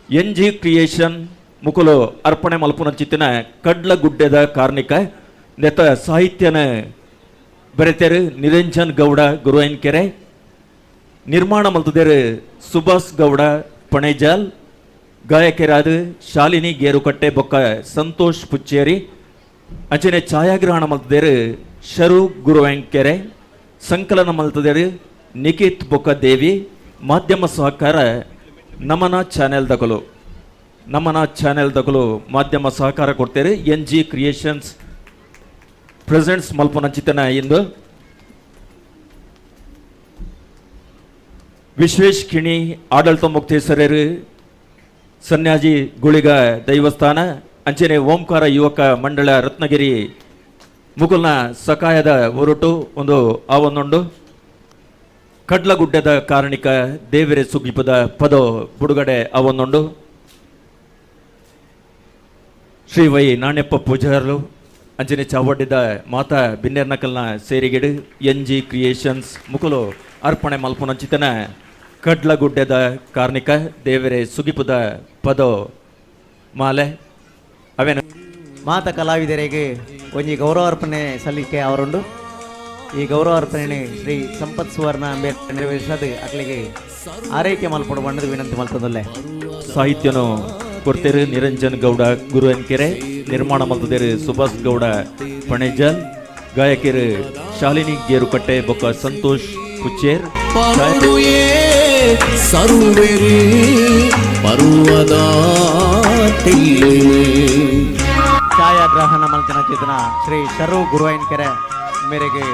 NG creation ಮುಕುಲು ಅರ್ಪಣೆ ಮಲ್ಪುನಂಚಿತ್ತಿನ ಕಡ್ಲಗುಡ್ಡೆದ ಕಾರ್ಮಿಕ ನೆತ ಸಾಹಿತ್ಯನ ಬರೆತೆರು ನಿರಂಜನ್ ಗೌಡ ಗುರುವೈನ್ಕೆರೆ ನಿರ್ಮಾಣ ಮಲ್ತದೇರು ಸುಭಾಷ್ ಗೌಡ ಪಣೇಜಾಲ್ ಗಾಯಕರಾದ ಶಾಲಿನಿ ಗೇರುಕಟ್ಟೆ ಬೊಕ್ಕ ಸಂತೋಷ್ ಪುಚ್ಚೇರಿ ಅಂಚನೆ ಛಾಯಾಗ್ರಹಣ ಮಲ್ತದೇರು ಶರು ಗುರುವೆಂಕೆರೆ ಸಂಕಲನ ಮಲ್ತದೇರು ನಿಖಿತ್ ಬೊಕ್ಕ ದೇವಿ ಮಾಧ್ಯಮ ಸಹಕಾರ ನಮನ ಚಾನೆಲ್ ದಕಲು ಮಾಧ್ಯಮ ಸಹಕಾರ ಕೊಡ್ತೇವೆ NG ಕ್ರಿಯೇಷನ್ಸ್ ಪ್ರೆಸೆಂಟ್ಸ್ ಮಲ್ಪುನಂಚಿತನ ಇಂದು ವಿಶ್ವೇಶ್ ಕಿಣಿ ಆಡಳಿತ ಮುಕ್ತೇಶ್ವರರು ಸನ್ಯಾಜಿ ಗುಳಿಗ ದೈವಸ್ಥಾನ ಅಂಚನೆ ಓಂಕಾರ ಯುವಕ ಮಂಡಳ ರತ್ನಗಿರಿ ಮುಗುಲ್ನ ಸಕಾಯದ ಹೊರಟು ಒಂದುಂಡು ಕಡ್ಲಗುಡ್ಡದ ಕಾರಣಿಕ ದೇವರೆ ಸುಗಿಪದ ಪದ ಬುಡುಗಡೆ ಅವೊಂದುಂಡು ಶ್ರೀ ವೈ ನಾಣ್ಯಪ್ಪ ಪೂಜಾರರು ಅಂಜನೆ ಚಾವಡ್ಡಿದ ಮಾತಾ ಬಿನ್ನೆರ್ನಕಲ್ನ ಸೇರಿಗಿಡು NG ಕ್ರಿಯೇಷನ್ಸ್ ಮುಕುಲು ಅರ್ಪಣೆ ಮಲ್ಪುನಂಚಿತನ ಕಡ್ಲಗುಡ್ಡೆದ ಕಾರ್ಣಿಕ ದೇವರೆ ಸುಗಿಪುದ ಪದ ಮಾಲೆ ಅವೇನು ಮಾತ ಕಲಾವಿದರಿಗೆ ಒಂಜಿ ಗೌರವ ಅರ್ಪಣೆ ಸಲ್ಲಿಕೆ ಅವರುಂಡು ಈ ಗೌರವ ಅರ್ಪಣೆ ಶ್ರೀ ಸಂಪತ್ ಸುವರ್ಣ ಅಂಬೇಡ್ಕರ್ ನೆರವೇರಿಸದು ಅಕ್ಲಿಗೆ ಆರೈಕೆ ಮಲ್ಪಡು ಬಣ್ಣದ ವಿನಂತಿ ಮಲ್ಪದಲ್ಲೇ ಸಾಹಿತ್ಯನು ಕೊಡ್ತೇರು ನಿರಂಜನ್ ಗೌಡ ಗುರುವೆನ್ಕೆರೆ ನಿರ್ಮಾಣ ಮಲ್ತದೇರು ಸುಭಾಷ್ ಗೌಡ ಪಣೇಜಲ್ ಗಾಯಕರು ಶಾಲಿನಿ ಗೇರುಕಟ್ಟೆ ಬೊಕ್ಕ ಸಂತೋಷ್ ಪುಚ್ಚೇರ್ ಛಾಯಾಗ್ರಹಣ ಮಲ್ಚನ ಚಿತ್ರಣ ಶ್ರೀ ಶರು ಗುರುವೈನ್ಕೆರೆ ಮೇರೆಗೆ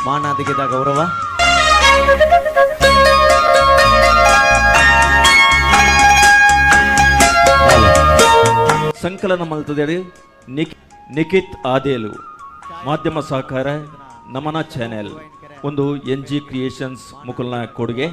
ಮಾನಾದಿಗಿದ ಗೌರವ ಸಂಕಲನ ಮಲ್ತದೇರು ನಿಖಿತ್ ಆದೇಲು ಮಾಧ್ಯಮ ಸಹಕಾರ ನಮನ ಚಾನೆಲ್ ಒಂದು NG ಕ್ರಿಯೇಷನ್ಸ್ ಮುಕುಲ್ನ ಕೊಡುಗೆ